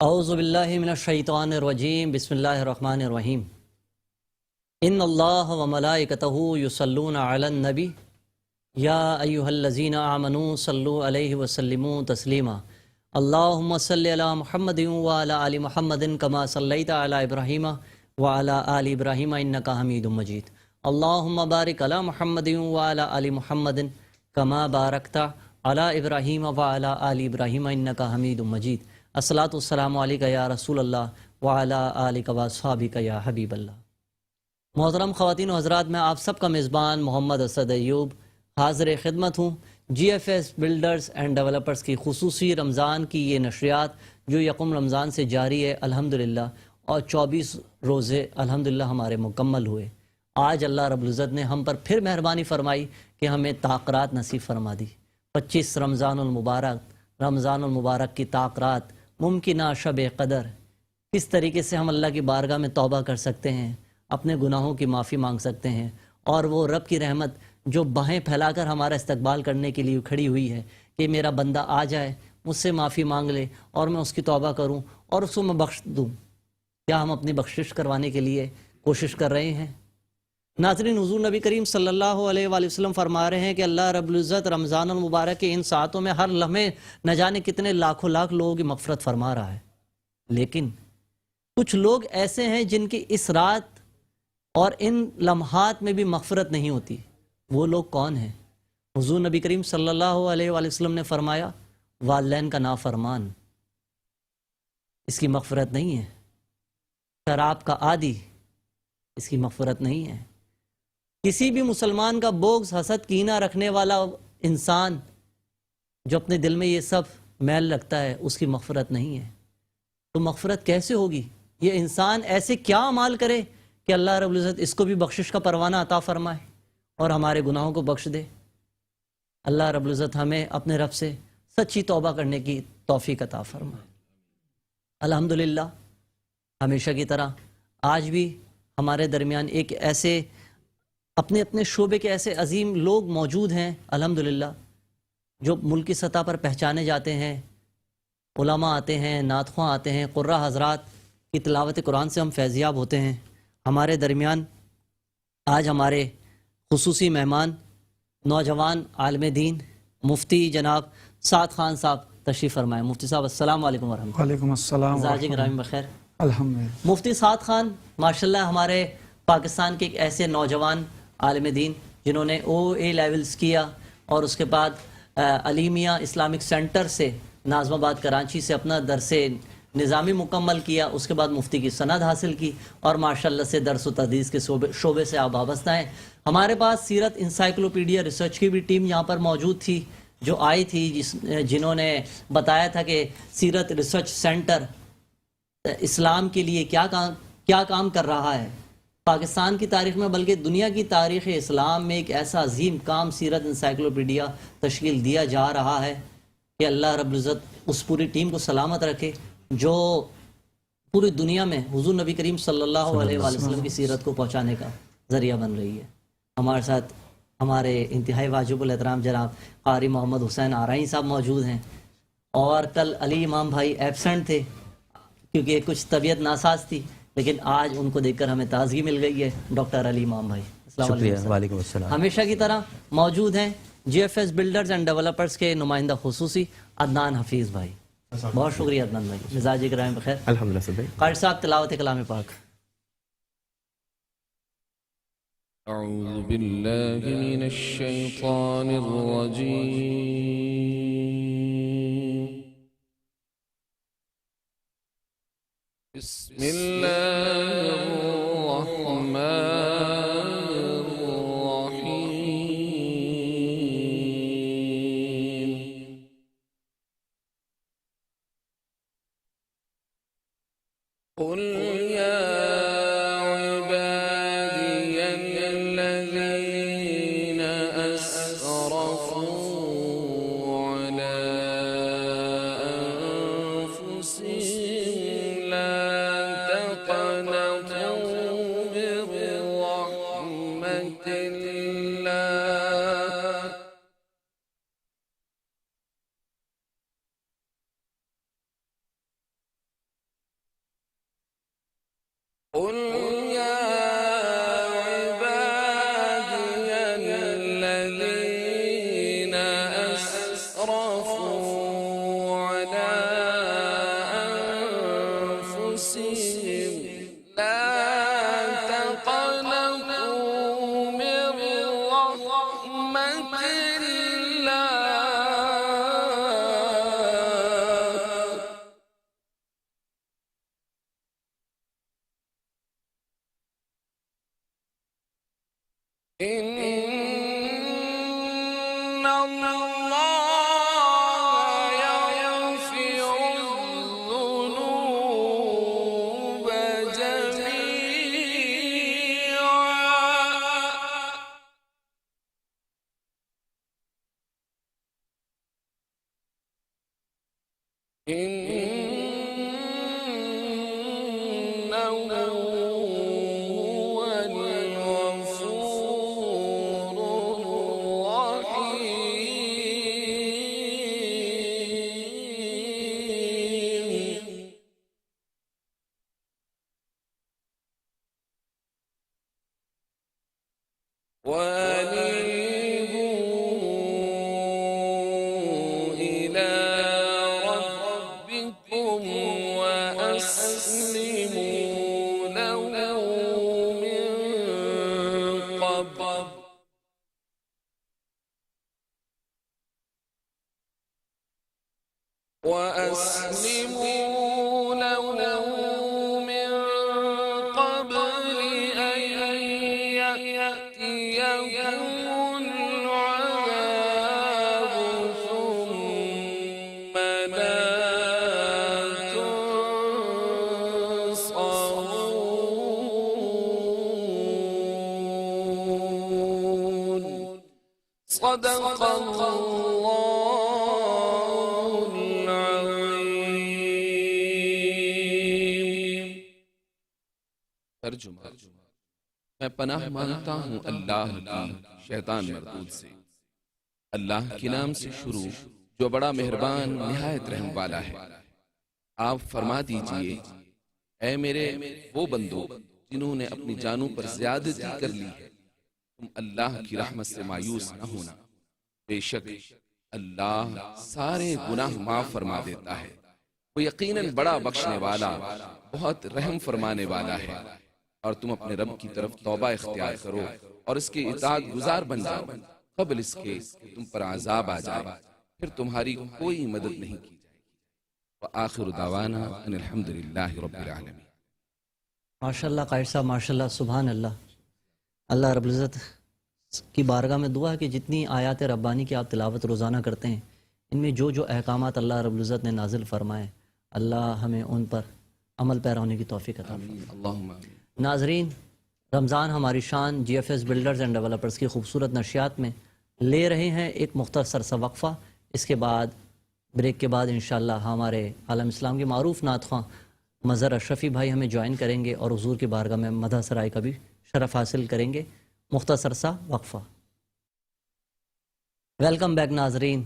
اعوذ باللہ من الشیطان الرجیم بسم اللہ الرحمن الرحیم ان اللہ و ملائکتہ یصلون علی النبی یا ایہا الذین آمنوا صلوا علیہ وسلموا تسلیما اللہم صلی علی محمد وعلی آل محمد کما صلیت علی ابراہیم وعلی آل ابراہیم انکا حمید مجید اللہم بارک علی محمد وعلی آل محمد کما بارکت علی ابراہیم وعلی آل ابراہیم انکا حمید مجید الصلاۃ والسلام علیکہ یا رسول اللہ وعلی آلک واصحابک یا حبیب اللہ۔ محترم خواتین و حضرات، میں آپ سب کا میزبان محمد اسد ایوب حاضر خدمت ہوں۔ G F S builders and developers کی خصوصی رمضان کی یہ نشریات جو یکم رمضان سے جاری ہے الحمدللہ، اور 24 روزے الحمدللہ ہمارے مکمل ہوئے۔ آج اللہ رب العزت نے ہم پر پھر مہربانی فرمائی کہ ہمیں تاقرات نصیب فرما دی۔ 25 رمضان المبارک کی تاقرات، ممکنہ شب قدر، کس طریقے سے ہم اللہ کی بارگاہ میں توبہ کر سکتے ہیں، اپنے گناہوں کی معافی مانگ سکتے ہیں، اور وہ رب کی رحمت جو باہیں پھیلا کر ہمارا استقبال کرنے کے لیے کھڑی ہوئی ہے کہ میرا بندہ آ جائے، مجھ سے معافی مانگ لے اور میں اس کی توبہ کروں اور اس کو میں بخش دوں۔ کیا ہم اپنی بخشش کروانے کے لیے کوشش کر رہے ہیں؟ ناظرین، حضور نبی کریم صلی اللہ علیہ وآلہ وسلم فرما رہے ہیں کہ اللہ رب العزت رمضان المبارک کے ان ساعتوں میں ہر لمحے نہ جانے کتنے لاکھوں لاکھ لوگوں کی مغفرت فرما رہا ہے، لیکن کچھ لوگ ایسے ہیں جن کی اس رات اور ان لمحات میں بھی مغفرت نہیں ہوتی۔ وہ لوگ کون ہیں؟ حضور نبی کریم صلی اللہ علیہ وآلہ وسلم نے فرمایا، والدین کا نافرمان، اس کی مغفرت نہیں ہے۔ شراب کا عادی، اس کی مغفرت نہیں ہے۔ کسی بھی مسلمان کا بغض، حسد، کینہ رکھنے والا انسان جو اپنے دل میں یہ سب میل رکھتا ہے، اس کی مغفرت نہیں ہے۔ تو مغفرت کیسے ہوگی؟ یہ انسان ایسے کیا اعمال کرے کہ اللہ رب العزت اس کو بھی بخشش کا پروانہ عطا فرمائے اور ہمارے گناہوں کو بخش دے۔ اللہ رب العزت ہمیں اپنے رب سے سچی توبہ کرنے کی توفیق عطا فرمائے۔ الحمدللہ، ہمیشہ کی طرح آج بھی ہمارے درمیان ایک ایسے اپنے اپنے شعبے کے ایسے عظیم لوگ موجود ہیں الحمدللہ، جو ملکی سطح پر پہچانے جاتے ہیں۔ علماء آتے ہیں، نعت خواں آتے ہیں، قراء حضرات کی تلاوت قرآن سے ہم فیضیاب ہوتے ہیں۔ ہمارے درمیان آج ہمارے خصوصی مہمان نوجوان عالم دین مفتی جناب سعد خان صاحب تشریف فرمائے۔ مفتی صاحب السلام علیکم ورحمۃ اللہ۔ وعلیکم السلام مزاج گرامی بخیر؟ الحمدللہ۔ مفتی سعد خان ماشاءاللہ ہمارے پاکستان کے ایک ایسے نوجوان عالم دین جنہوں نے OA لیولز کیا اور اس کے بعد علیمیہ اسلامک سینٹر سے ناظم آباد کراچی سے اپنا درس نظامی مکمل کیا، اس کے بعد مفتی کی سند حاصل کی اور ماشاءاللہ سے درس و تدریس کے شعبے سے آپ وابستہ ہیں۔ ہمارے پاس سیرت انسائیکلوپیڈیا ریسرچ کی بھی ٹیم یہاں پر موجود تھی جو آئی تھی، جنہوں نے بتایا تھا کہ سیرت ریسرچ سینٹر اسلام کے لیے کیا کام کر رہا ہے پاکستان کی تاریخ میں، بلکہ دنیا کی تاریخ اسلام میں ایک ایسا عظیم کام سیرت انسائیکلوپیڈیا تشکیل دیا جا رہا ہے کہ اللہ رب العزت اس پوری ٹیم کو سلامت رکھے جو پوری دنیا میں حضور نبی کریم صلی اللہ علیہ وآلہ وسلم کی سیرت کو پہنچانے کا ذریعہ بن رہی ہے۔ ہمارے ساتھ ہمارے انتہائی واجب الاحترام جناب قاری محمد حسین آرائی صاحب موجود ہیں، اور کل علی امام بھائی ایبسنٹ تھے کیونکہ کچھ طبیعت ناساز تھی، لیکن آج ان کو دیکھ کر ہمیں تازگی مل گئی ہے۔ ڈاکٹر علی امام بھائی السلام علیکم۔ وعلیکم السلام۔ ہمیشہ کی طرح موجود ہیں G F S builders and developers کے نمائندہ خصوصی عدنان حفیظ بھائی۔ بہت شکریہ عدنان بھائی، مزاج گرامی بخیر؟ الحمدللہ سب بھائی۔ قاری صاحب تلاوت کلام پاک۔ أعوذ بالله من الشيطان الرجيم بسم الله الرحمن الرحيم قل يا إن الله يغفر الذنوب جميعا إنه هو الغفور الرحيم وأنيبوا إلى ربكم وأسلموا له من قبل أن يأتيكم العذاب ثم لا تنصرون صدق الله العظيم ترجمہ میں پناہ مانگتا ہوں اللہ کی شیطان مردود سے۔ اللہ کے نام سے شروع جو بڑا مہربان نہایت رحم والا ہے۔ آپ فرما دیجئے اے میرے وہ بندو جنہوں نے اپنی جانوں پر زیادتی کر لی ہے، تم اللہ کی رحمت سے مایوس نہ ہونا، بے شک اللہ سارے گناہ معاف فرما دیتا ہے، وہ یقیناً بڑا بخشنے والا بہت رحم فرمانے والا ہے۔ اور تم اپنے رب کی طرف توبہ اختیار کرو اور اس کے اطاعت گزار بن جاؤ قبل اس کے کہ تم پر عذاب آ جائے، پھر تمہاری کوئی مدد نہیں کی جائے گی۔ وآخر دعوانا ان الحمدللہ رب العالمین۔ ماشاءاللہ قائد صاحب، ماشاءاللہ، سبحان اللہ۔ اللہ رب العزت کی بارگاہ میں دعا ہے کہ جتنی آیات ربانی کی آپ تلاوت روزانہ کرتے ہیں، ان میں جو جو احکامات اللہ رب العزت نے نازل فرمائے، اللہ ہمیں ان پر عمل پیرا ہونے کی توفیق عطا فرمائے۔ اللہم آمین۔ ناظرین، رمضان ہماری شان G F S builders and developers کی خوبصورت نشریات میں لے رہے ہیں ایک مختصر سا وقفہ۔ اس کے بعد بریک کے بعد انشاءاللہ ہمارے عالم اسلام کے معروف نعت خواں مظہر اشرفی بھائی ہمیں جوائن کریں گے اور حضور کی بارگاہ میں مدح سرائی کا بھی شرف حاصل کریں گے۔ مختصر سا وقفہ۔ ویلکم بیک ناظرین،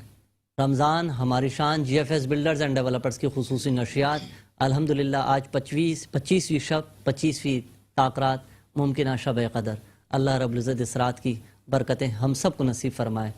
رمضان ہماری شان G F S builders and developers کی خصوصی نشریات۔ الحمدللہ آج 25ویں شب، 25ویں تاکرات، ممکنہ شب قدر۔ اللہ رب العزت اس رات کی برکتیں ہم سب کو نصیب فرمائے۔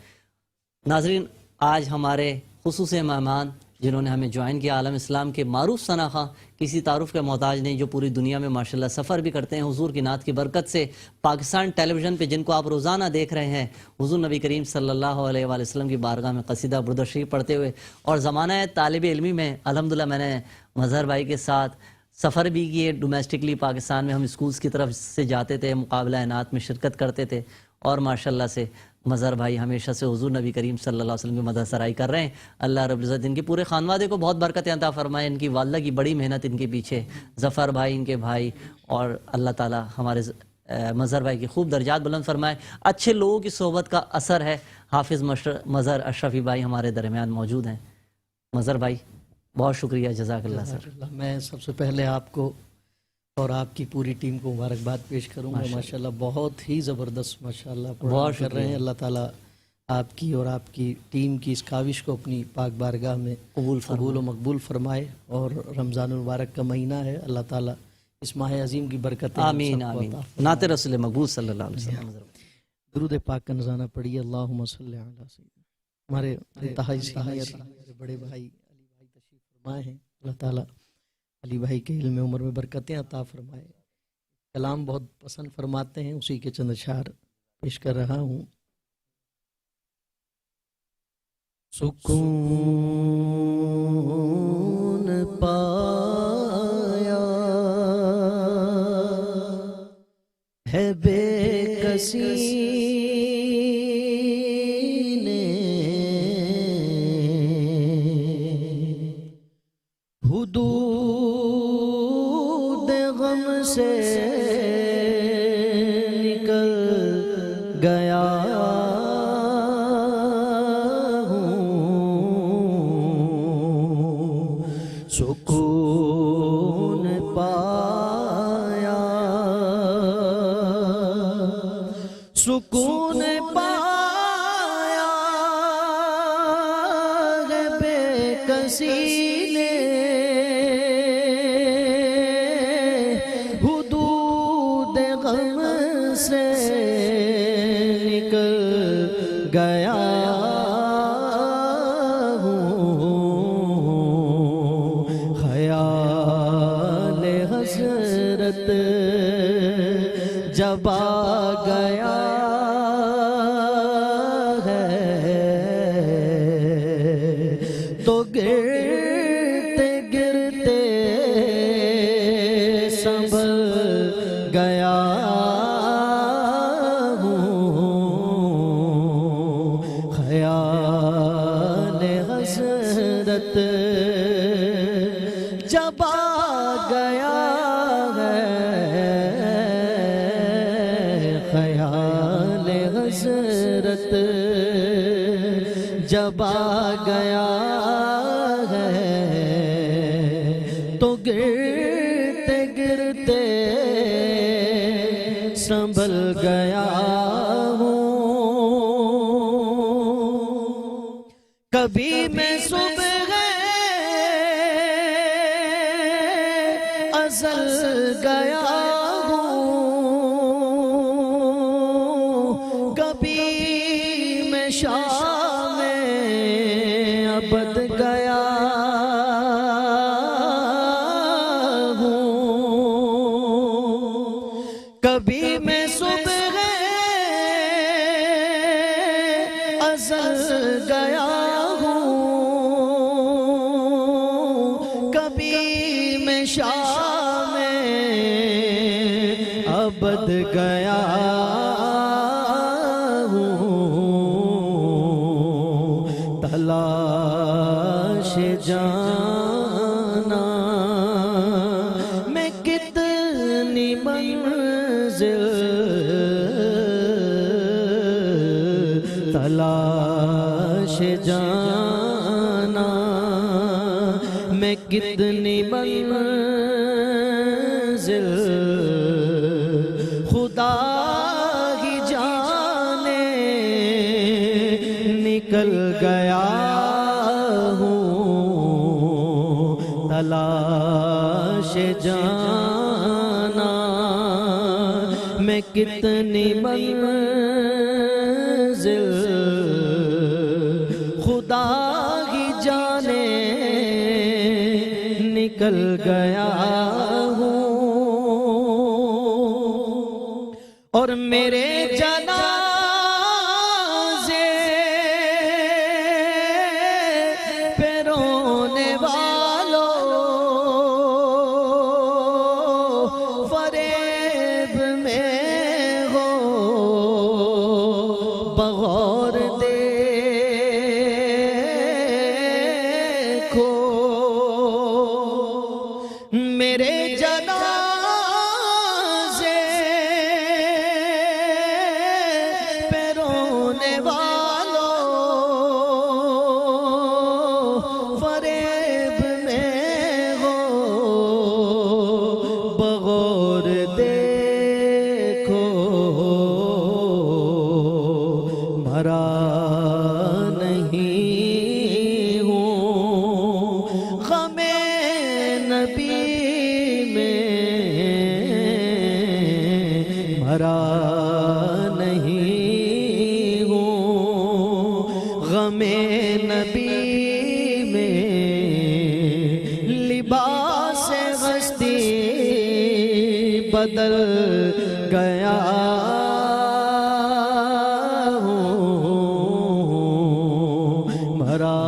ناظرین، آج ہمارے خصوصی مہمان جنہوں نے ہمیں جوائن کیا، عالم اسلام کے معروف ثنا خواں، کسی تعارف کے محتاج نہیں، جو پوری دنیا میں ماشاءاللہ سفر بھی کرتے ہیں حضور کی نعت کی برکت سے۔ پاکستان ٹیلی ویژن پہ جن کو آپ روزانہ دیکھ رہے ہیں، حضور نبی کریم صلی اللہ علیہ وآلہ وسلم کی بارگاہ میں قصیدہ برد شریف پڑھتے ہوئے، اور زمانہ طالب علمی میں الحمدللہ میں نے مظہر بھائی کے ساتھ سفر بھی کیے ڈومیسٹکلی۔ پاکستان میں ہم اسکولز کی طرف سے جاتے تھے، مقابلہ نعت میں شرکت کرتے تھے، اور ماشاءاللہ سے مظہر بھائی ہمیشہ سے حضور نبی کریم صلی اللہ علیہ وسلم کی مدح سرائی کر رہے ہیں۔ اللہ رب العزت ان کے پورے خانوادے کو بہت برکت عطا فرمائے، ان کی والدہ کی بڑی محنت ان کے پیچھے، ظفر بھائی ان کے بھائی، اور اللہ تعالی ہمارے مظہر بھائی کی خوب درجات بلند فرمائے۔ اچھے لوگوں کی صحبت کا اثر ہے۔ حافظ مظہر اشرفی بھائی ہمارے درمیان موجود ہیں۔ مظہر بھائی بہت شکریہ، جزاک اللہ سر۔ میں سب سے پہلے آپ کو اور آپ کی پوری ٹیم کو مبارکباد پیش کروں گا۔ ماشاءاللہ بہت ہی زبردست ماشاءاللہ پروگرام کر رہے ہیں۔ اللہ تعالیٰ آپ کی اور آپ کی ٹیم کی اس کاوش کو اپنی پاک بارگاہ میں قبول و مقبول فرمائے، اور رمضان المبارک کا مہینہ ہے، اللہ تعالیٰ اس ماہ عظیم کی برکتیں آمین آمین۔ نعت رسول مقبول صلی اللہ علیہ وسلم۔ درود پاک کا نذرانہ پڑھیے، اللہم صلی علی سیدنا۔ ہمارے انتہائی سینئر بڑے بھائی علی بھائی تشریف فرمائے ہیں، اللہ تعالیٰ علی بھائی کے علم عمر میں برکتیں عطا فرمائے۔ کلام بہت پسند فرماتے ہیں، اسی کے چند اشعار پیش کر رہا ہوں۔ سکون پایا ہے بے نے حدود غم سے نکل گیا سکون پایا سکون پایا ہے بے کسی نے حدود غم سے نکل گیا خیال حسرت جب آ گیا ہے تو گرتے گرتے سنبھل گیا خیال حسرت جب آ گیا ہے خیال حسرت جب آ گیا ہے تو گرتے گرتے سنبھل گیا ہوں کبھی میں صبح ازل گیا ہوں کبھی میں شام ابد گیا ہوں کبھی میں صبح ازل گیا ہوں کبھی میں شام ابد گیا ہوں تلاش جانا میں کتنی منزل تلاش جانا میں کتنی منزل خدا ہی جانے نکل گیا ہوں تلاش جانا میں کتنی منزل خدا ہی جانے نکل گیا ہوں اور میرے جنازے پہ رونے والوں فریب میں ہو بغور دیکھو میرے جنازے پہ رونے والوں فریب میں ہو بغور دیکھو مرا نہیں ہوں غم نبی مرا نہیں ہوں غم نبی میں لباس ہستی بدل گیا ہوں مرا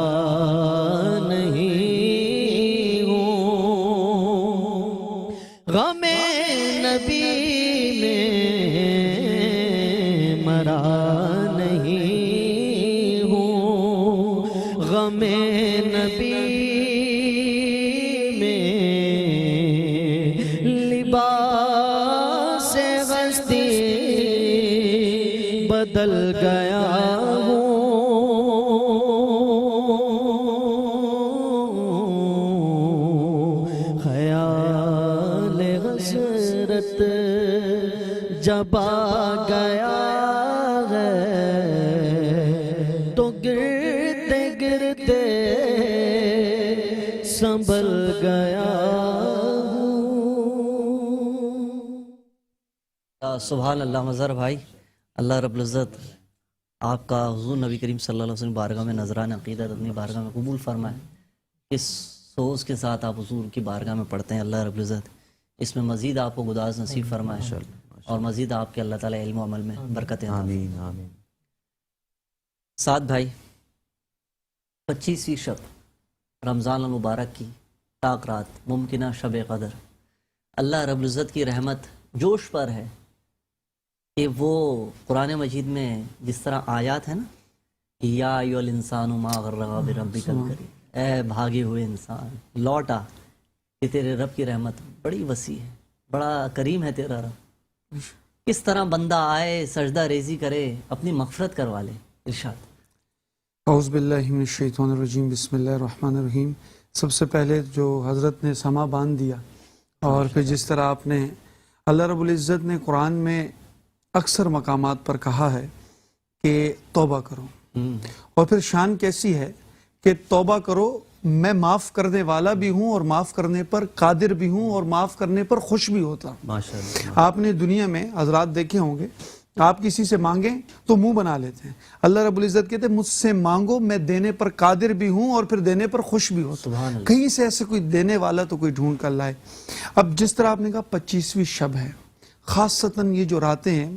نہیں ہوں غم نبی میں ہستی بدل گیا ہوں خیال حسرت جب آ گیا ہے تو گرتے گرتے سنبھل گیا سبحان اللہ مظہر بھائی، اللہ رب العزت آپ کا حضور نبی کریم صلی اللہ علیہ وسلم بارگاہ میں نذران عقیدت اپنی بارگاہ میں قبول فرمائے. اس سوز کے ساتھ آپ حضور کی بارگاہ میں پڑھتے ہیں، اللہ رب العزت اس میں مزید آپ کو گداز نصیب فرمائے اور مزید آپ کے اللہ تعالیٰ علم و عمل میں برکتیں. آمین آمین. سعد بھائی، 25ویں شب رمضان المبارک کی طاق رات، ممکنہ شب قدر، اللہ رب العزت کی رحمت جوش پر ہے کہ وہ قرآن مجید میں جس طرح آیات ہے نا، یا ایھا الانسان ما غرک بربک الکریم، اے بھاگے ہوئے انسان لوٹ آ کہ تیرے رب کی رحمت بڑی وسیع ہے، بڑا کریم ہے تیرا رب. کس طرح بندہ آئے سجدہ ریزی کرے اپنی مغفرت کروا لے. ارشاد. اعوذ باللہ من الشیطان الرجیم، بسم اللہ الرحمن الرحیم. سب سے پہلے جو حضرت نے سما باندھ دیا، اور پھر جس طرح آپ نے اللہ رب العزت نے قرآن میں اکثر مقامات پر کہا ہے کہ توبہ کرو، اور پھر شان کیسی ہے کہ توبہ کرو، میں معاف کرنے والا بھی ہوں اور معاف کرنے پر قادر بھی ہوں اور معاف کرنے پر خوش بھی ہوتا ہوں. ماشاءاللہ. آپ نے دنیا میں حضرات دیکھے ہوں گے، آپ کسی سے مانگیں تو منہ بنا لیتے ہیں. اللہ رب العزت کہتے ہیں مجھ سے مانگو، میں دینے پر قادر بھی ہوں اور پھر دینے پر خوش بھی ہوتا ہوں. کہیں سے ایسے کوئی دینے والا تو کوئی ڈھونڈ کر لائے. اب جس طرح آپ نے کہا 25ویں شب ہے، خاصتاً یہ جو راتیں ہیں،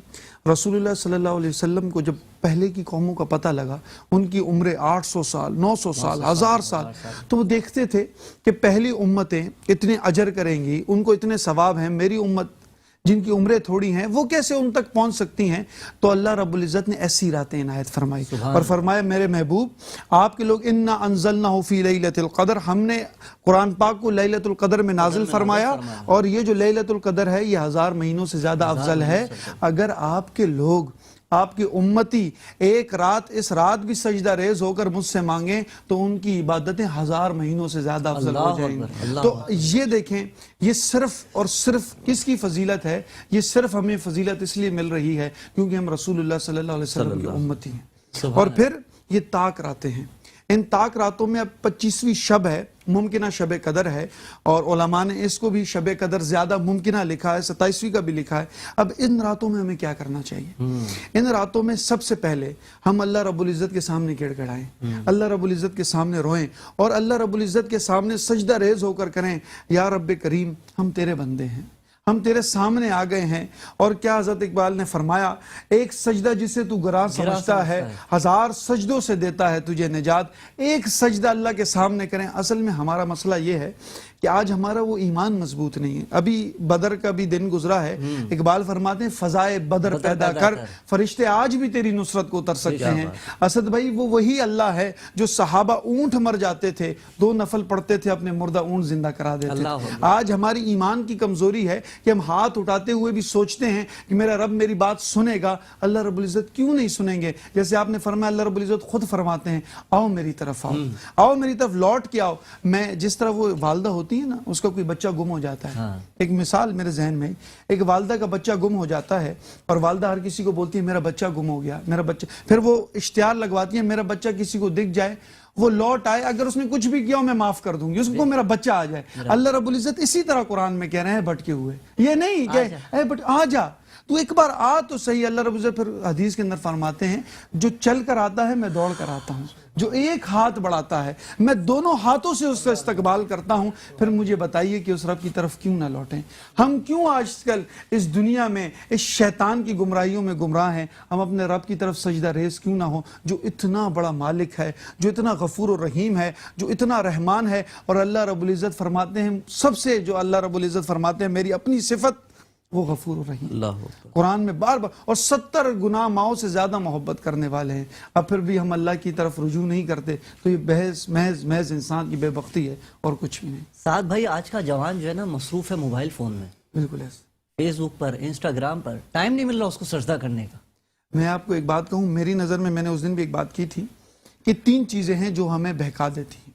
رسول اللہ صلی اللہ علیہ وسلم کو جب پہلے کی قوموں کا پتہ لگا، ان کی عمریں 800 سال 900 سال 1000 سال، تو وہ دیکھتے تھے کہ پہلی امتیں اتنے اجر کریں گی، ان کو اتنے ثواب ہیں، میری امت جن کی عمریں تھوڑی ہیں وہ کیسے ان تک پہنچ سکتی ہیں؟ تو اللہ رب العزت نے ایسی راتیں عنایت فرمائی اور فرمایا میرے محبوب آپ کے لوگ انا انزلناہ فی لیلۃ القدر، ہم نے قرآن پاک کو لیلۃ القدر میں نازل فرمایا، اور یہ جو لیلۃ القدر ہے یہ 1000 مہینوں سے زیادہ افضل ہے. اگر آپ کے لوگ، آپ کی امتی ایک رات، اس رات بھی سجدہ ریز ہو کر مجھ سے مانگیں تو ان کی عبادتیں 1000 مہینوں سے زیادہ افضل ہو جائیں گی. تو یہ دیکھیں، یہ صرف اور صرف کس کی فضیلت ہے؟ یہ صرف ہمیں فضیلت اس لیے مل رہی ہے کیونکہ ہم رسول اللہ صلی اللہ علیہ وسلم کی امتی ہیں. اور پھر یہ طاق راتیں ہیں، ان طاق راتوں میں اب 25ویں شب ہے، ممکنہ شب قدر ہے، اور علماء نے اس کو بھی شب قدر زیادہ ممکنہ لکھا ہے، 27ویں کا بھی لکھا ہے. اب ان راتوں میں ہمیں کیا کرنا چاہیے؟ ان راتوں میں سب سے پہلے ہم اللہ رب العزت کے سامنے گڑ گڑائیں، اللہ رب العزت کے سامنے روئیں، اور اللہ رب العزت کے سامنے سجدہ ریز ہو کر کریں، یا رب کریم ہم تیرے بندے ہیں، ہم تیرے سامنے آ گئے ہیں. اور کیا حضرت اقبال نے فرمایا، ایک سجدہ جسے تو گراں سمجھتا ہے 1000 سجدوں سے دیتا ہے تجھے نجات. ایک سجدہ اللہ کے سامنے کریں. اصل میں ہمارا مسئلہ یہ ہے کہ آج ہمارا وہ ایمان مضبوط نہیں ہے. ابھی بدر کا بھی دن گزرا ہے، اقبال فرماتے ہیں فضائے بدر پیدا کر، فرشتے آج بھی تیری نصرت کو اتر سکتے ہیں. اسد بھائی وہ وہی اللہ ہے جو صحابہ اونٹ مر جاتے تھے 2 نفل پڑھتے تھے، اپنے مردہ اونٹ زندہ کرا دیتے تھے. آج ہماری ایمان کی کمزوری ہے کہ ہم ہاتھ اٹھاتے ہوئے بھی سوچتے ہیں کہ میرا رب میری بات سنے گا. اللہ رب العزت کیوں نہیں سنیں گے؟ جیسے آپ نے فرمایا، اللہ رب العزت خود فرماتے ہیں آؤ میری طرف، آؤ میری طرف لوٹ کے آؤ. میں جس طرح وہ والدہ ہوتی ہے نا، اس کا کوئی بچہ گم ہو جاتا ہے. ایک مثال میرے ذہن میں، ایک والدہ کا بچہ گم ہو جاتا ہے، اور والدہ ہر کسی کو بولتی ہے میرا بچہ گم ہو گیا، میرا بچہ. پھر وہ اشتہار لگواتی ہے میرا بچہ کسی کو دکھ جائے، وہ لوٹ آئے، اگر اس نے کچھ بھی کیا میں معاف کر دوں گی، اس کو میرا بچہ آ جائے. اللہ رب العزت اسی طرح قرآن میں کہہ رہے ہیں بھٹکے ہوئے، یہ نہیں کہ اے بٹ آ جا، تو ایک بار آ تو صحیح. اللہ رب العزت پھر حدیث کے اندر فرماتے ہیں جو چل کر آتا ہے میں دوڑ کر آتا ہوں، جو ایک ہاتھ بڑھاتا ہے میں دونوں ہاتھوں سے اس کا استقبال کرتا ہوں. پھر مجھے بتائیے کہ اس رب کی طرف کیوں نہ لوٹیں؟ ہم کیوں آج کل اس دنیا میں اس شیطان کی گمراہیوں میں گمراہ ہیں؟ ہم اپنے رب کی طرف سجدہ ریز کیوں نہ ہو، جو اتنا بڑا مالک ہے، جو اتنا غفور و رحیم ہے، جو اتنا رحمان ہے. اور اللہ رب العزت فرماتے ہیں، سب سے جو اللہ رب العزت فرماتے ہیں میری اپنی صفت وہ غفور و رحیم، قرآن میں بار بار، اور 70 گناہ ماؤں سے زیادہ محبت کرنے والے ہیں. اب پھر بھی ہم اللہ کی طرف رجوع نہیں کرتے، تو یہ محض انسان کی بے بختی ہے اور کچھ بھی نہیں. سعد بھائی آج کا جوان جو ہے نا مصروف ہے موبائل فون میں. بالکل ایسا. فیس بک پر، انسٹاگرام پر، ٹائم نہیں مل رہا اس کو سجدہ کرنے کا. میں آپ کو ایک بات کہوں، میری نظر میں نے اس دن بھی ایک بات کی تھی کہ 3 چیزیں ہیں جو ہمیں بہکا دیتی ہیں.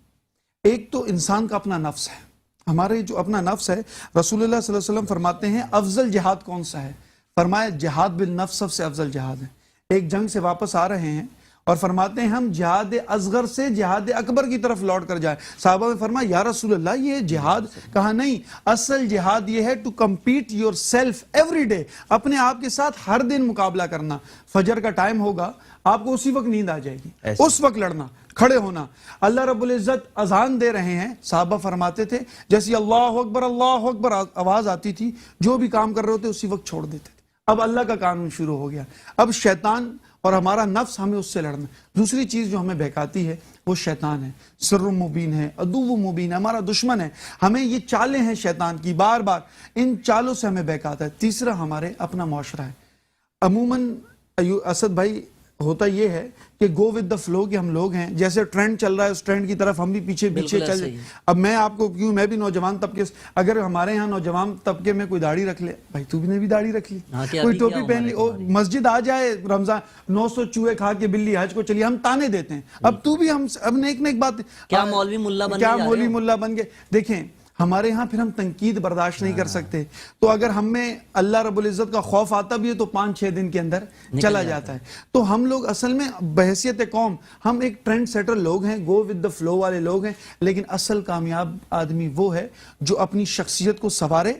ایک تو انسان کا اپنا نفس ہے. ہمارے جو اپنا نفس ہے، رسول اللہ صلی اللہ علیہ وسلم فرماتے ہیں افضل جہاد کون سا ہے؟ فرمایا جہاد بالنفس سب سے افضل جہاد ہے. ایک جنگ سے واپس آ رہے ہیں اور فرماتے ہیں ہم جہاد اصغر سے جہاد اکبر کی طرف لوٹ کر جائیں. صحابہ نے فرمایا یا رسول اللہ یہ جہاد؟ کہا نہیں، اصل جہاد یہ ہے to compete yourself every day, اپنے آپ کے ساتھ ہر دن مقابلہ کرنا. فجر کا ٹائم ہوگا، آپ کو اسی وقت نیند آ جائے گی، اس وقت لڑنا، کھڑے ہونا. اللہ رب العزت اذان دے رہے ہیں، صحابہ فرماتے تھے جیسی اللہ اکبر آواز آتی تھی، جو بھی کام کر رہے ہوتے اسی وقت چھوڑ دیتے تھے. اب اللہ کا قانون شروع ہو گیا. اب شیطان اور ہمارا نفس ہمیں اس سے لڑنا. دوسری چیز جو ہمیں بہکاتی ہے وہ شیطان ہے. سر مبین ہے، عدو مبین ہے، ہمارا دشمن ہے. ہمیں یہ چالیں ہیں شیطان کی، بار بار ان چالوں سے ہمیں بہکاتا ہے. تیسرا ہمارے اپنا معاشرہ ہے. عموماً اسد بھائی ہوتا یہ ہے کہ گو ود دا فلو کہ ہم لوگ ہیں، جیسے ٹرینڈ چل رہا ہے اس ٹرینڈ کی طرف ہم بھی پیچھے چل جائیں. اب میں آپ کو کیوں، میں بھی نوجوان طبقے سے، اگر ہمارے ہاں نوجوان طبقے میں کوئی داڑھی رکھ لے، بھائی تو نے بھی داڑھی رکھ لی، کوئی ٹوپی پہن لی، مسجد آ جائے رمضان 900 چوہے کھا کے بلی حج کو چلیے، ہم تانے دیتے ہیں. اب تو بھی ہم اب نے ایک بات، کیا مولوی ملا بن گئے. دیکھیں ہمارے ہاں پھر ہم تنقید برداشت نہیں کر سکتے. تو اگر ہمیں اللہ رب العزت کا خوف آتا بھی ہے تو 5-6 دن کے اندر چلا جاتا ہے. تو ہم لوگ اصل میں بحیثیت قوم ہم ایک ٹرینڈ سیٹر لوگ ہیں، گو ود دا فلو والے لوگ ہیں. لیکن اصل کامیاب آدمی وہ ہے جو اپنی شخصیت کو سنوارے،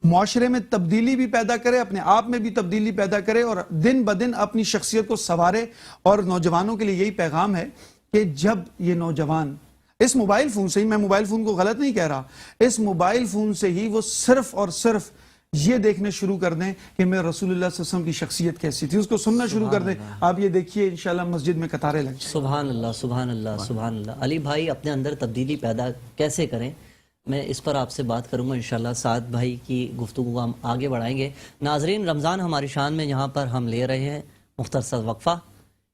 معاشرے میں تبدیلی بھی پیدا کرے، اپنے آپ میں بھی تبدیلی پیدا کرے اور دن بدن اپنی شخصیت کو سنوارے. اور نوجوانوں کے لیے یہی پیغام ہے کہ جب یہ نوجوان اس موبائل فون سے ہی، میں موبائل فون کو غلط نہیں کہہ رہا، اس موبائل فون سے ہی وہ صرف اور صرف یہ دیکھنے شروع کر دیں کہ میں رسول اللہ صلی اللہ علیہ وسلم کی شخصیت کیسی تھی، اس کو سننا شروع کر دیں. آپ یہ دیکھیے انشاءاللہ مسجد میں قطاریں لگ جائیں. سبحان اللہ سبحان اللہ سبحان اللہ. علی بھائی اپنے اندر تبدیلی پیدا کیسے کریں، میں اس پر آپ سے بات کروں گا انشاءاللہ. سعد بھائی کی گفتگو ہم آگے بڑھائیں گے. ناظرین، رمضان ہماری شان میں یہاں پر ہم لے رہے ہیں مختصر وقفہ،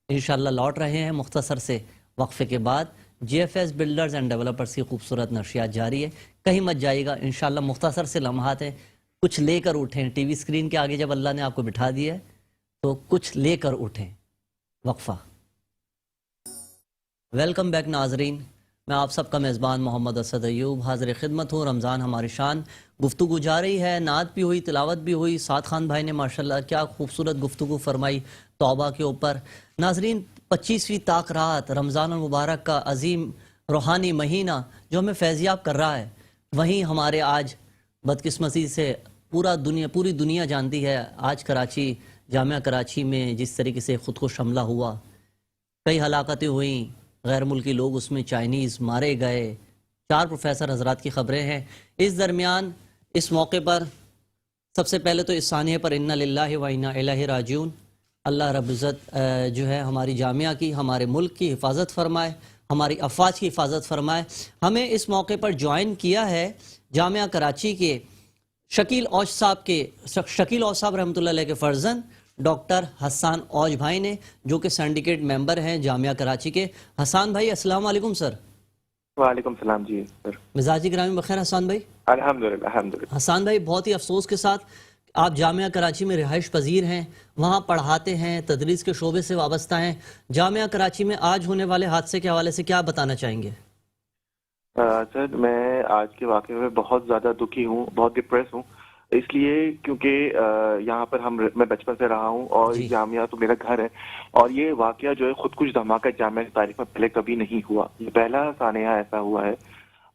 انشاءاللہ لوٹ رہے ہیں مختصر سے وقفے کے بعد. G F S builders and developers کی خوبصورت نشریات جاری ہے، کہیں مت جائیے گا. انشاءاللہ مختصر سے لمحات ہیں، کچھ لے کر اٹھیں. ٹی وی اسکرین کے آگے جب اللہ نے آپ کو بٹھا دیا ہے تو کچھ لے کر اٹھیں. وقفہ. ویلکم بیک ناظرین، میں آپ سب کا میزبان محمد اسد ایوب حاضر خدمت ہوں. رمضان ہماری شان گفتگو جا رہی ہے، نعت بھی ہوئی، تلاوت بھی ہوئی. سعد خان بھائی نے ماشاءاللہ کیا خوبصورت گفتگو فرمائی توبہ کے اوپر. ناظرین، 25ویں طاق رات رمضان المبارک کا عظیم روحانی مہینہ جو ہمیں فیضیاب کر رہا ہے، وہیں ہمارے آج بدقسمتی سے پوری دنیا جانتی ہے آج کراچی، جامعہ کراچی میں جس طریقے سے خودکش حملہ ہوا، کئی ہلاکتیں ہوئیں، غیر ملکی لوگ اس میں چائنیز مارے گئے، 4 پروفیسر حضرات کی خبریں ہیں. اس درمیان اس موقع پر سب سے پہلے تو اس ثانیے پر انا للہ و انا الیہ راجعون. اللہ رب عزت جو ہے ہماری جامعہ کی، ہمارے ملک کی حفاظت فرمائے، ہماری افواج کی حفاظت فرمائے. ہمیں اس موقع پر جوائن کیا ہے جامعہ کراچی کے شکیل اوج صاحب رحمۃ اللہ علیہ کے فرزند ڈاکٹر حسان اوج بھائی نے، جو کہ سینڈیکیٹ ممبر ہیں جامعہ کراچی کے. حسان بھائی السلام علیکم سر. وعلیکم السلام. جی سر. مزاجی گرامی بخیر حسان بھائی؟ الحمدللہ. حسان بھائی، بہت ہی افسوس کے ساتھ آپ جامعہ کراچی میں رہائش پذیر ہیں، وہاں پڑھاتے ہیں، تدریس کے شعبے سے وابستہ ہیں. جامعہ کراچی میں آج ہونے والے حادثے کے حوالے سے کیا بتانا چاہیں گے؟ سر میں آج کے واقعے میں بہت زیادہ دکھی ہوں، بہت ڈپریس ہوں، اس لیے کیونکہ یہاں پر میں بچپن سے رہا ہوں اور جامعہ تو میرا گھر ہے، اور یہ واقعہ جو ہے خودکش دھماکہ جامعہ کی تاریخ میں پہلے کبھی نہیں ہوا، یہ پہلا سانحہ ایسا ہوا ہے.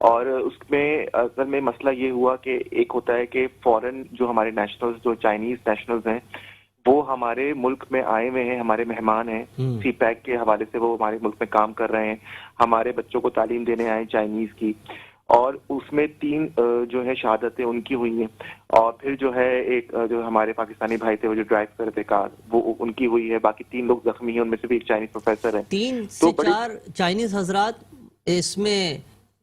اور اس میں اصل میں مسئلہ یہ ہوا کہ ایک ہوتا ہے کہ فورن جو ہمارے نیشنلز، جو چائنیز نیشنلز ہیں، وہ ہمارے ملک میں آئے ہوئے ہیں، ہمارے مہمان ہیں. سی پیک کے حوالے سے وہ ہمارے ملک میں کام کر رہے ہیں، ہمارے بچوں کو تعلیم دینے آئے چائنیز کی. اور اس میں 3 جو ہے شہادتیں ان کی ہوئی ہیں، اور پھر جو ہے ایک جو ہمارے پاکستانی بھائی تھے وہ جو ڈرائیو کر رہے کار، وہ ان کی ہوئی ہے. باقی 3 لوگ زخمی ہیں، ان میں سے بھی ایک چائنیز پروفیسر ہے. 3 سے 4 چائنیز حضرات اس میں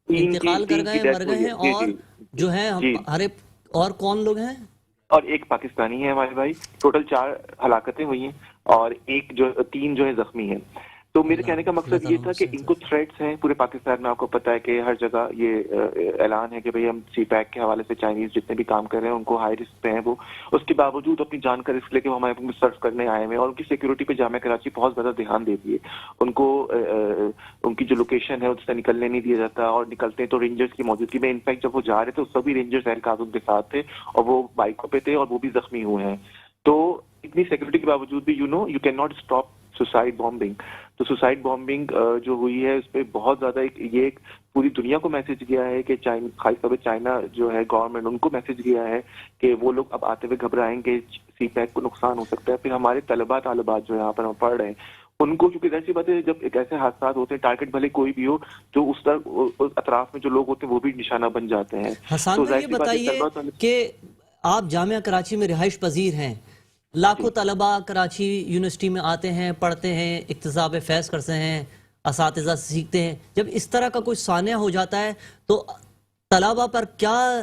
انتقال کر گئے، مر گئے ہیں. اور جو ہے اور کون لوگ ہیں؟ اور ایک پاکستانی ہے ہمارے بھائی. ٹوٹل 4 ہلاکتیں ہوئی ہیں اور 3 جو ہے زخمی ہیں. تو میرے کہنے کا مقصد یہ تھا کہ ان کو تھریٹس ہیں پورے پاکستان میں، آپ کو پتا ہے کہ ہر جگہ یہ اعلان ہے کہ بھئی ہم سی پیک کے حوالے سے چائنیز جتنے بھی کام کر رہے ہیں ان کو ہائی رسک پہ ہیں، وہ اس کے باوجود اپنی جان کا رسک لے کے وہ ہمارے ملک سرو کرنے آئے ہیں، اور ان کی سیکورٹی پہ جامعہ کراچی بہت زیادہ دھیان دیتی ہے. ان کو ان کی جو لوکیشن ہے اس سے نکلنے نہیں دیا جاتا، اور نکلتے ہیں تو رینجرز کی موجودگی میں. انفیکٹ جب وہ جا رہے تھے اس سبھی رینجرز اہلکار ان کے ساتھ تھے اور وہ بائکوں پہ تھے اور وہ بھی زخمی ہوئے ہیں. تو اتنی سیکورٹی کے باوجود بھی you can not stop suicide bombing. تو سوسائڈ بامبنگ جو ہوئی ہے اس پہ بہت زیادہ ایک پوری دنیا کو میسج گیا ہے کہ خاص طور پہ چائنا جو ہے گورنمنٹ ان کو میسج گیا ہے کہ وہ لوگ اب آتے ہوئے گھبرائیں گے، سی پیک کو نقصان ہو سکتا ہے. پھر ہمارے طلباء طالبات جو یہاں پر ہم پڑھ رہے ہیں ان کو، کیونکہ ایسی بات ہے جب ایک ایسے حادثات ہوتے ہیں ٹارگٹ بھلے کوئی بھی ہو، جو اس طرح اطراف میں جو لوگ ہوتے ہیں وہ بھی نشانہ بن جاتے ہیں. حسان بھائی یہ بتائیے کہ آپ جامعہ کراچی میں رہائش پذیر ہیں، لاکھوں طلباء کراچی یونیورسٹی میں آتے ہیں، پڑھتے ہیں، اکتساب فیض کرتے ہیں، اساتذہ سے سیکھتے ہیں. جب اس طرح کا کوئی سانحہ ہو جاتا ہے تو طلباء پر کیا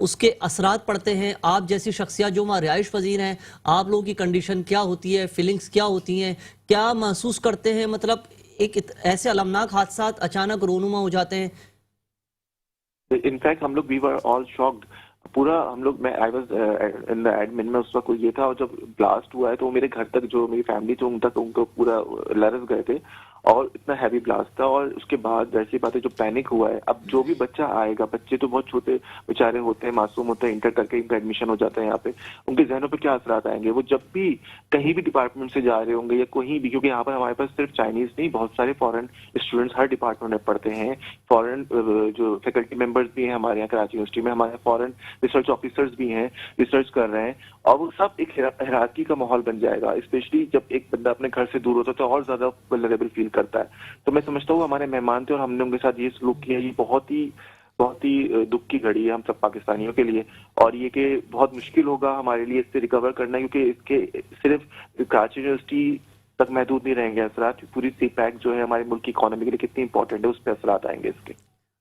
اس کے اثرات پڑتے ہیں؟ آپ جیسی شخصیات جو وہاں رہائش پذیر ہیں، آپ لوگوں کی کنڈیشن کیا ہوتی ہے، فیلنگز کیا ہوتی ہیں، کیا محسوس کرتے ہیں؟ مطلب ایک ایسے المناک حادثات اچانک رونما ہو جاتے ہیں. انفیکٹ ہم لوگ وی ور آل شاکڈ. پورا ہم لوگ، میں I was in the admin میں اس وقت یہ تھا، اور جب بلاسٹ ہوا ہے تو میرے گھر تک جو میری فیملی تھی ان تک ان کو پورا لرز گئے تھے، اور اتنا ہیوی بلاسٹ تھا. اور اس کے بعد ویسی بات ہے جو پینک ہوا ہے، اب جو بھی بچہ آئے گا، بچے تو بہت چھوٹے بیچارے ہوتے ہیں، معصوم ہوتے ہیں، انٹر کر کے ان کا ایڈمیشن ہو جاتا ہے یہاں پہ، ان کے ذہنوں پہ کیا اثرات آئیں گے؟ وہ جب بھی کہیں بھی ڈپارٹمنٹ سے جا رہے ہوں گے یا کہیں بھی، کیونکہ یہاں پر ہمارے پاس صرف چائنیز نہیں، بہت سارے فورن اسٹوڈنٹس ہر ڈپارٹمنٹ میں پڑھتے ہیں، فورن جو فیکلٹی ممبرس بھی ہیں ہمارے یہاں کراچی یونیورسٹی میں، ہمارے فورن ریسرچ آفیسرز بھی ہیں، ریسرچ کر رہے ہیں، اور وہ سب ایک حیرانگی کا ماحول بن جائے گا. اسپیشلی جب ایک بندہ اپنے گھر سے دور ہوتا ہے تو اور زیادہ ولنریبل فیل کرتا ہے. تو میں سمجھتا ہوں ہمارے مہمان تھے اور ہم نے ان کے ساتھ یہ سلوک کیا، یہ بہت ہی دکھ کی گھڑی ہے ہم سب پاکستانیوں کے لیے، اور یہ کہ بہت مشکل ہوگا ہمارے لیے اس سے ریکور کرنا، کیونکہ اس کے صرف کراچی یونیورسٹی تک محدود نہیں رہیں گے اثرات. پوری سی پیک جو ہے ہمارے ملک کی اکانومی کے لیے کتنی امپورٹنٹ ہے، اس پہ اثرات آئیں گے اس کے.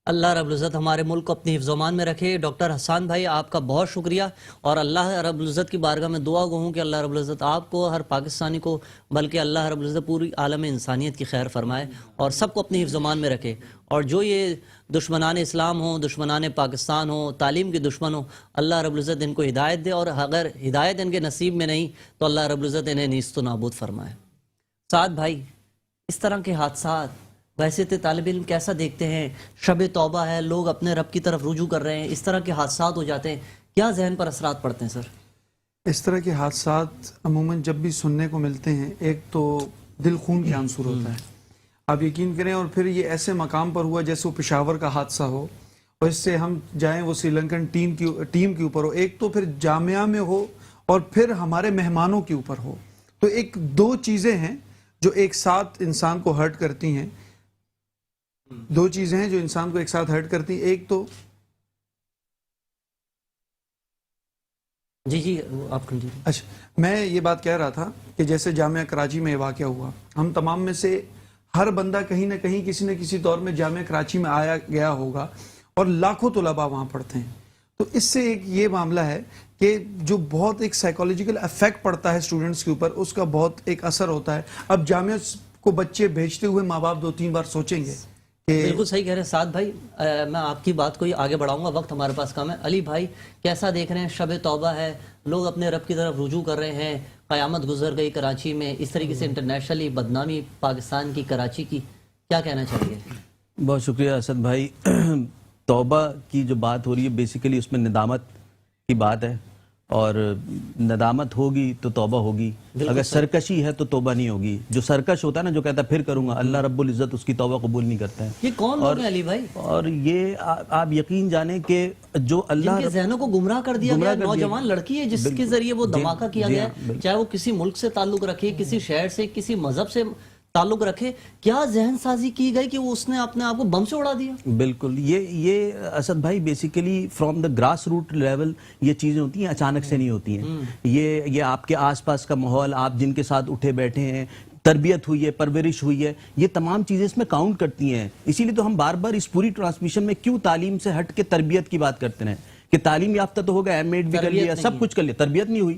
اللہ رب العزت ہمارے ملک کو اپنی حفظ و امان میں رکھے. ڈاکٹر حسان بھائی آپ کا بہت شکریہ، اور اللہ رب العزت کی بارگاہ میں دعا گو ہوں کہ اللہ رب العزت آپ کو، ہر پاکستانی کو، بلکہ اللہ رب العزت پوری عالم انسانیت کی خیر فرمائے اور سب کو اپنی حفظ و امان میں رکھے. اور جو یہ دشمنان اسلام ہوں، دشمنان پاکستان ہوں، تعلیم کے دشمن ہوں، اللہ رب العزت ان کو ہدایت دے، اور اگر ہدایت ان کے نصیب میں نہیں تو اللہ رب العزت انہیں نیست و نابود فرمائے. سعد بھائی، اس طرح کے حادثات ویسے تو طالب علم کیسا دیکھتے ہیں؟ شب توبہ ہے، لوگ اپنے رب کی طرف رجوع کر رہے ہیں، اس طرح کے حادثات ہو جاتے ہیں، کیا ذہن پر اثرات پڑتے ہیں سر؟ اس طرح کے حادثات عموماً جب بھی سننے کو ملتے ہیں، ایک تو دل خون کے آنسور ہوتا ہے، آپ یقین کریں. اور پھر یہ ایسے مقام پر ہوا جیسے وہ پشاور کا حادثہ ہو، اور اس سے ہم جائیں وہ سری لنکن ٹیم کے اوپر ہو، ایک تو پھر جامعہ میں ہو اور پھر ہمارے مہمانوں کے اوپر ہو. تو ایک دو چیزیں ہیں جو ایک ساتھ انسان کو ہرٹ کرتی ہیں، دو چیزیں ہیں جو انسان کو ایک ساتھ ہرٹ کرتی ہیں. ایک تو جی آپ کنٹینیو. اچھا، میں یہ بات کہہ رہا تھا کہ جیسے جامعہ کراچی میں یہ واقعہ ہوا، ہم تمام میں سے ہر بندہ کہیں نہ کہیں کسی نہ کسی دور میں جامعہ کراچی میں آیا گیا ہوگا، اور لاکھوں طلباء وہاں پڑھتے ہیں. تو اس سے ایک یہ معاملہ ہے کہ جو بہت ایک سائیکولوجیکل افیکٹ پڑتا ہے اسٹوڈنٹس کے اوپر، اس کا بہت ایک اثر ہوتا ہے. اب جامعہ کو بچے بھیجتے ہوئے ماں باپ 2-3 بار سوچیں گے. بالکل صحیح کہہ رہے ہیں سعد بھائی. میں آپ کی بات کو ہی آگے بڑھاؤں گا، وقت ہمارے پاس کم ہے. علی بھائی کیسا دیکھ رہے ہیں؟ شب توبہ ہے، لوگ اپنے رب کی طرف رجوع کر رہے ہیں، قیامت گزر گئی کراچی میں، اس طریقے سے انٹرنیشنلی بدنامی پاکستان کی، کراچی کی، کیا کہنا چاہیے؟ بہت شکریہ اسد بھائی. توبہ کی جو بات ہو رہی ہے بیسیکلی اس میں ندامت کی بات ہے، اور ندامت ہوگی تو توبہ ہوگی. اگر سرکشی ہے تو توبہ نہیں ہوگی. جو سرکش ہوتا ہے نا، جو کہتا ہے پھر کروں گا، اللہ رب العزت اس کی توبہ قبول نہیں کرتا ہے. یہ کون لوگ ہیں علی بھائی؟ اور یہ آپ یقین جانیں کہ جو اللہ جن کے ذہنوں کو گمراہ کر دیا گیا، نوجوان لڑکی ہے جس کے ذریعے وہ دھماکہ کیا گیا ہے، چاہے وہ کسی ملک سے تعلق رکھے، کسی شہر سے، کسی مذہب سے تعلق رکھے، کیا ذہن سازی کی گئی کہ وہ اس نے اپنے آپ کو بم سے اڑا دیا؟ بالکل. یہ اسد بھائی basically from the grass root level یہ چیزیں ہوتی ہیں، اچانک سے نہیں ہوتی ہیں. یہ آپ کے آس پاس کا ماحول، آپ جن کے ساتھ اٹھے بیٹھے ہیں، تربیت ہوئی ہے، پرورش ہوئی ہے، یہ تمام چیزیں اس میں کاؤنٹ کرتی ہیں. اسی لیے تو ہم بار بار اس پوری ٹرانسمیشن میں کیوں تعلیم سے ہٹ کے تربیت کی بات کرتے ہیں کہ تعلیم یافتہ تو ہوگا، ایم ایڈ بھی کر لیا، سب کچھ کر لیا، تربیت نہیں ہوئی،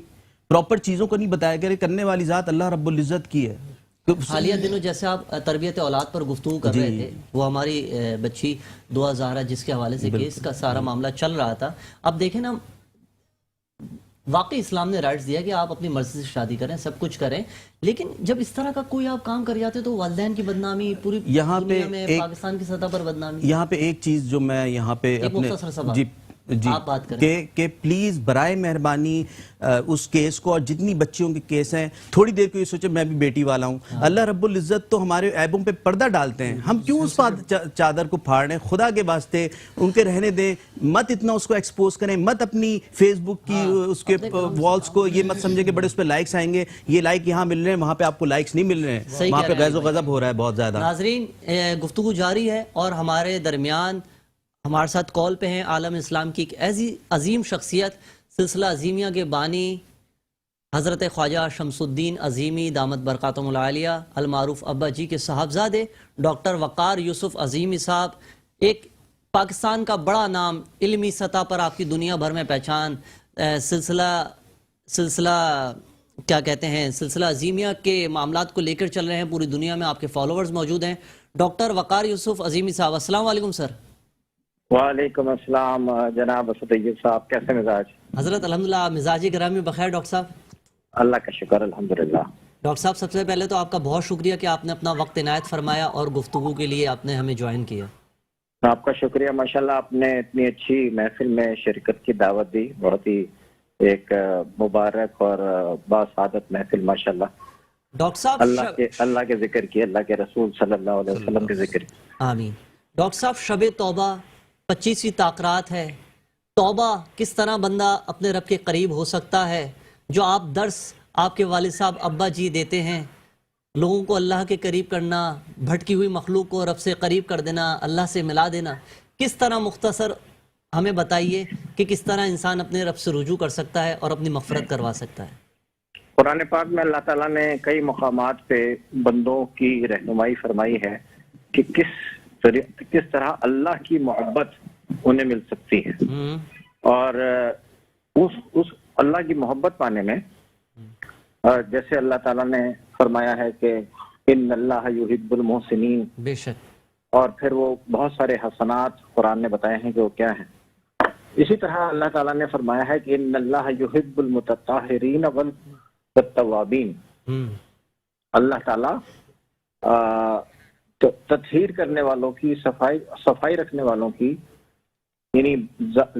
پراپر چیزوں کو نہیں بتایا گیا. کرنے والی ذات اللہ رب العزت کی ہے. حالیہ دنوں جیسے آپ تربیت اولاد پر گفتگو کر رہے تھے، وہ ہماری بچی دعا زہرا جس کے حوالے سے کیس کا سارا معاملہ چل رہا تھا، اب دیکھیں نا، واقعی اسلام نے رائٹس دیا کہ آپ اپنی مرضی سے شادی کریں، سب کچھ کریں، لیکن جب اس طرح کا کوئی آپ کام کر جاتے تو والدین کی بدنامی، پوری دنیا میں پاکستان کی سطح پر بدنامی۔ یہاں پہ ایک چیز جو میں یہاں پہ اپنے جی آپ بات کریں کہ پلیز برائے مہربانی اس کیس کو اور جتنی بچیوں کے کیس ہیں تھوڑی دیر کو یہ سوچے میں بھی بیٹی والا ہوں، اللہ رب العزت تو ہمارے عیبوں پہ پردہ ڈالتے ہیں، ہم کیوں اس چادر کو پھاڑ رہے ہیں؟ خدا کے واسطے ان کے رہنے دیں، مت اتنا اس کو ایکسپوز کریں، مت اپنی فیس بک کی اس کے والز کو یہ مت سمجھے کہ بڑے اس پہ لائکس آئیں گے، یہ لائک یہاں مل رہے ہیں وہاں پہ آپ کو لائکس نہیں مل رہے ہیں، وہاں پہ غیظ و غضب ہو رہا ہے بہت زیادہ۔ ناظرین گفتگو جاری ہے اور ہمارے درمیان ہمارے ساتھ کال پہ ہیں عالم اسلام کی ایک ایسی عظیم شخصیت، سلسلہ عظیمیہ کے بانی حضرت خواجہ شمس الدین عظیمی دامت برکاتہم العالیہ المعروف ابا جی کے صاحبزادے ڈاکٹر وقار یوسف عظیمی صاحب، ایک پاکستان کا بڑا نام، علمی سطح پر آپ کی دنیا بھر میں پہچان، سلسلہ کیا کہتے ہیں، سلسلہ عظیمیہ کے معاملات کو لے کر چل رہے ہیں، پوری دنیا میں آپ کے فالوورز موجود ہیں۔ ڈاکٹر وقار یوسف عظیمی صاحب، السلام علیکم سر۔ وعلیکم السلام جناب اسد طیب صاحب، کیسے مزاج؟ حضرت الحمدللہ مزاج گرامی بخیر ڈاکٹر صاحب۔ اللہ کا شکر الحمدللہ۔ ڈاکٹر صاحب سب سے پہلے تو آپ کا بہت شکریہ کہ آپ نے اپنا وقت عنایت فرمایا اور گفتگو کے لیے آپ نے ہمیں جوائن کیا۔ آپ کا شکریہ، ماشاءاللہ آپ نے اتنی اچھی محفل میں شرکت کی دعوت دی، بہت ہی ایک مبارک اور باسعادت محفل ماشاءاللہ۔ ڈاکٹر صاحب اللہ کے ذکر کی، اللہ کے رسول صلی اللہ علیہ وسلم کے ذکر کی۔ آمین۔ ڈاکٹر صاحب شب توبہ 25ویں تاکرات ہے، توبہ کس طرح بندہ اپنے رب کے قریب ہو سکتا ہے، جو آپ درس آپ کے والد صاحب ابا جی دیتے ہیں، لوگوں کو اللہ کے قریب کرنا، بھٹکی ہوئی مخلوق کو رب سے قریب کر دینا، اللہ سے ملا دینا، کس طرح مختصر ہمیں بتائیے کہ کس طرح انسان اپنے رب سے رجوع کر سکتا ہے اور اپنی مغفرت کروا سکتا ہے؟ قرآن پاک میں اللہ تعالیٰ نے کئی مقامات پہ بندوں کی رہنمائی فرمائی ہے کہ کس طرح اللہ کی محبت انہیں مل سکتی ہے، اور اس اللہ کی محبت پانے میں جیسے اللہ تعالیٰ نے فرمایا ہے کہ ان اللہ یحب المحسنین، بے شک، اور پھر وہ بہت سارے حسنات قرآن نے بتائے ہیں کہ وہ کیا ہیں۔ اسی طرح اللہ تعالیٰ نے فرمایا ہے کہ ان اللہ یحب المتطہرین والتوابین، اللہ تعالیٰ تطہیر کرنے والوں کی، صفائی رکھنے والوں کی، یعنی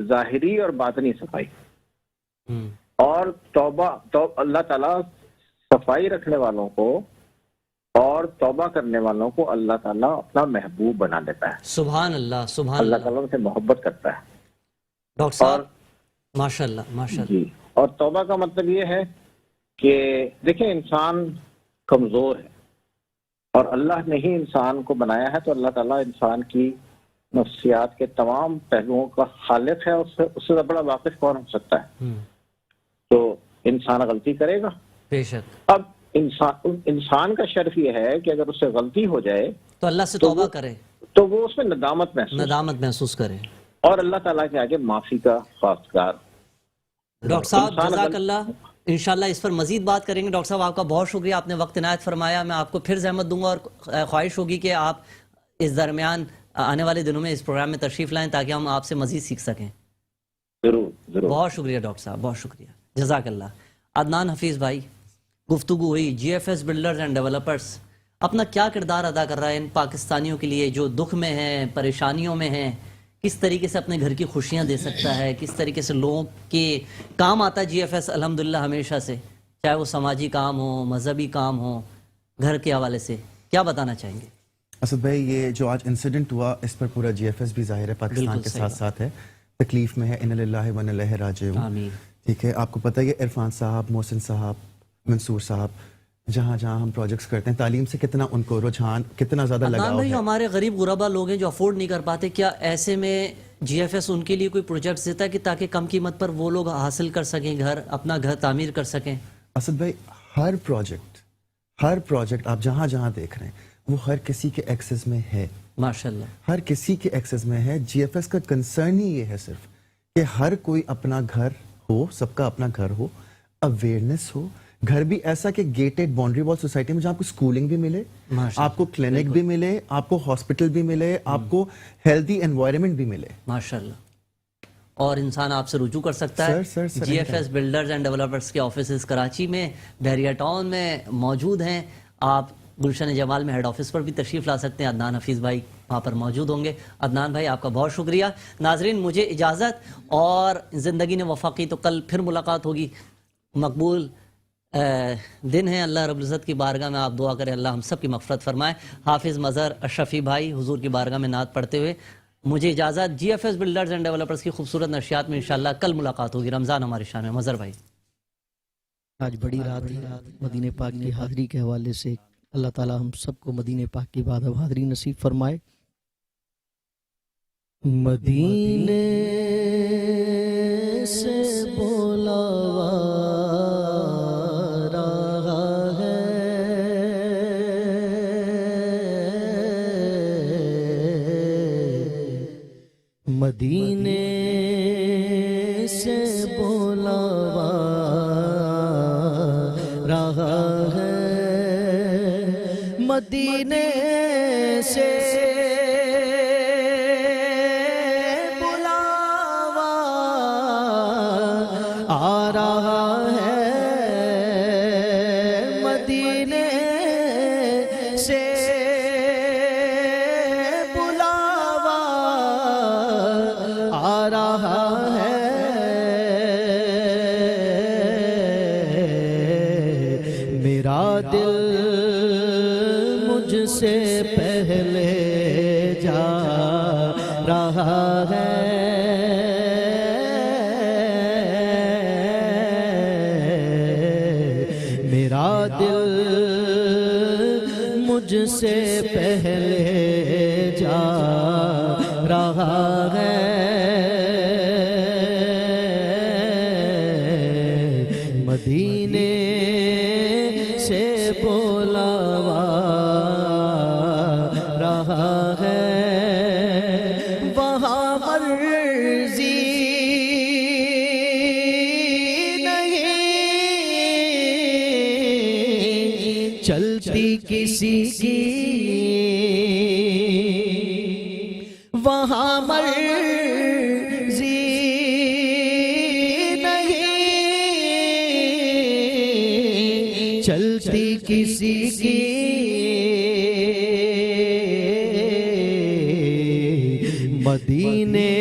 ظاہری اور باطنی صفائی، اور اللہ تعالیٰ صفائی رکھنے والوں کو اور توبہ کرنے والوں کو اللہ تعالیٰ اپنا محبوب بنا دیتا ہے۔ سبحان اللہ، سبحان اللہ تعالیٰ سے محبت کرتا ہے۔ ڈاکٹر صاحب ماشاءاللہ ماشاءاللہ۔ جی، اور توبہ کا مطلب یہ ہے کہ دیکھیں انسان کمزور ہے اور اللہ نے ہی انسان کو بنایا ہے، تو اللہ تعالیٰ انسان کی نفسیات کے تمام پہلوؤں کا خالق ہے، اس سے بڑا واقف کون ہو سکتا ہے؟ تو انسان غلطی کرے گا، بے شک۔ اب انسان کا شرف یہ ہے کہ اگر اس سے غلطی ہو جائے تو اللہ سے توبہ کرے، تو وہ اس میں ندامت محسوس کرے اور اللہ تعالیٰ کے آگے معافی کا خواستگار۔ ڈاکٹر صاحب جزاک اللہ، انشاءاللہ اس پر مزید بات کریں گے۔ ڈاکٹر صاحب آپ کا بہت شکریہ، آپ نے وقت عنایت فرمایا، میں آپ کو پھر زحمت دوں گا اور خواہش ہوگی کہ آپ اس درمیان آنے والے دنوں میں اس پروگرام میں تشریف لائیں تاکہ ہم آپ سے مزید سیکھ سکیں۔ ضرور۔ بہت شکریہ ڈاکٹر صاحب، بہت شکریہ، جزاک اللہ۔ عدنان حفیظ بھائی، گفتگو ہوئی G F S builders and developers اپنا کیا کردار ادا کر رہا ہے ان پاکستانیوں کے لیے جو دکھ میں ہیں، پریشانیوں میں ہیں، کس طریقے سے اپنے گھر کی خوشیاں دے سکتا ہے، کس طریقے سے لوگوں کے کام آتا ہے جی ایف ایس الحمدللہ ہمیشہ سے، چاہے وہ سماجی کام ہو، مذہبی کام ہو، گھر کے حوالے سے کیا بتانا چاہیں گے؟ اسد بھائی، یہ جو آج انسیڈنٹ ہوا اس پر پورا جی ایف ایس بھی ظاہر ہے پاکستان کے ساتھ ساتھ ہے، تکلیف میں ہے، ان للہ و انا الیہ راجعون۔ آمین۔ ٹھیک ہے، آپ کو پتہ ہے کہ عرفان صاحب، محسن صاحب، منصور صاحب، جہاں جہاں ہم پروجیکٹس کرتے ہیں، تعلیم سے کتنا ان کو رجحان، کتنا زیادہ لگاؤ ہے۔ ہمارے غریب غربا لوگ ہیں جو افورڈ نہیں کر پاتے، کیا ایسے میں جی ایف ایس ان کے لیے کوئی پروجیکٹس دیتا ہے کہ تاکہ کم قیمت پر وہ لوگ حاصل کر سکیں، گھر اپنا گھر تعمیر کر سکیں؟ اسد بھائی، ہر پروجیکٹ آپ جہاں جہاں دیکھ رہے ہیں وہ ہر کسی کے ایکسس میں ہے، ماشاءاللہ ہر کسی کے ایکسس میں ہے۔ جی ایف ایس کا کنسرن ہی یہ ہے صرف کہ ہر کوئی اپنا گھر ہو، سب کا اپنا گھر ہو، اویئرنیس ہو، گھر بھی ایسا کہ گیٹڈ باؤنڈری وال سوسائٹی میں جہاں آپ کو اسکولنگ بھی ملے, آپ کو کلینک بھی ملے, آپ کو ہاسپٹل بھی ملے, آپ کو ہیلدی انوائرمنٹ بھی ملے ماشاءاللہ. اور انسان آپ سے رجوع کر سکتا ہے. Sir G F S builders and developers کے آفیسز کراچی میں بحریہ ٹاؤن میں موجود ہیں. آپ گلشن جمال میں ہیڈ آفس پر بھی تشریف لا سکتے ہیں. عدنان حفیظ بھائی وہاں پر موجود ہوں گے. عدنان بھائی آپ کا بہت شکریہ. ناظرین مجھے اجازت, اور زندگی نے وفا کی تو کل پھر ملاقات ہوگی. مقبول دن ہے, اللہ رب العزت کی بارگاہ میں آپ دعا کریں اللہ ہم سب کی مغفرت فرمائے. حافظ مظہر اشرفی بھائی حضور کی بارگاہ میں نعت پڑھتے ہوئے مجھے اجازت. G F S builders and developers کی خوبصورت نشریات میں انشاءاللہ کل ملاقات ہوگی. رمضان ہماری شان میں. مظہر بھائی آج بڑی رات ہے, مدینہ پاک کی حاضری کے حوالے سے اللہ تعالی ہم سب کو مدینہ پاک کی بعد حاضری نصیب فرمائے. مدینے سے بولاوا رہا ہے, مدینے سے بولاوا رہا ہے, مدینے سے بلاوا آ رہا ہے, مدینے سے بلاوا آ رہا ہے. میرا دل مجھ سے پہلے جا رہا ہے, میرا دل مجھ سے پہلے جا رہا ہے. مدینے سے بولاوا رہا ہے, وہاں مرضی نہیں چلتی کسی کی, وہاں مرضی چلتی کسی کی, مدینے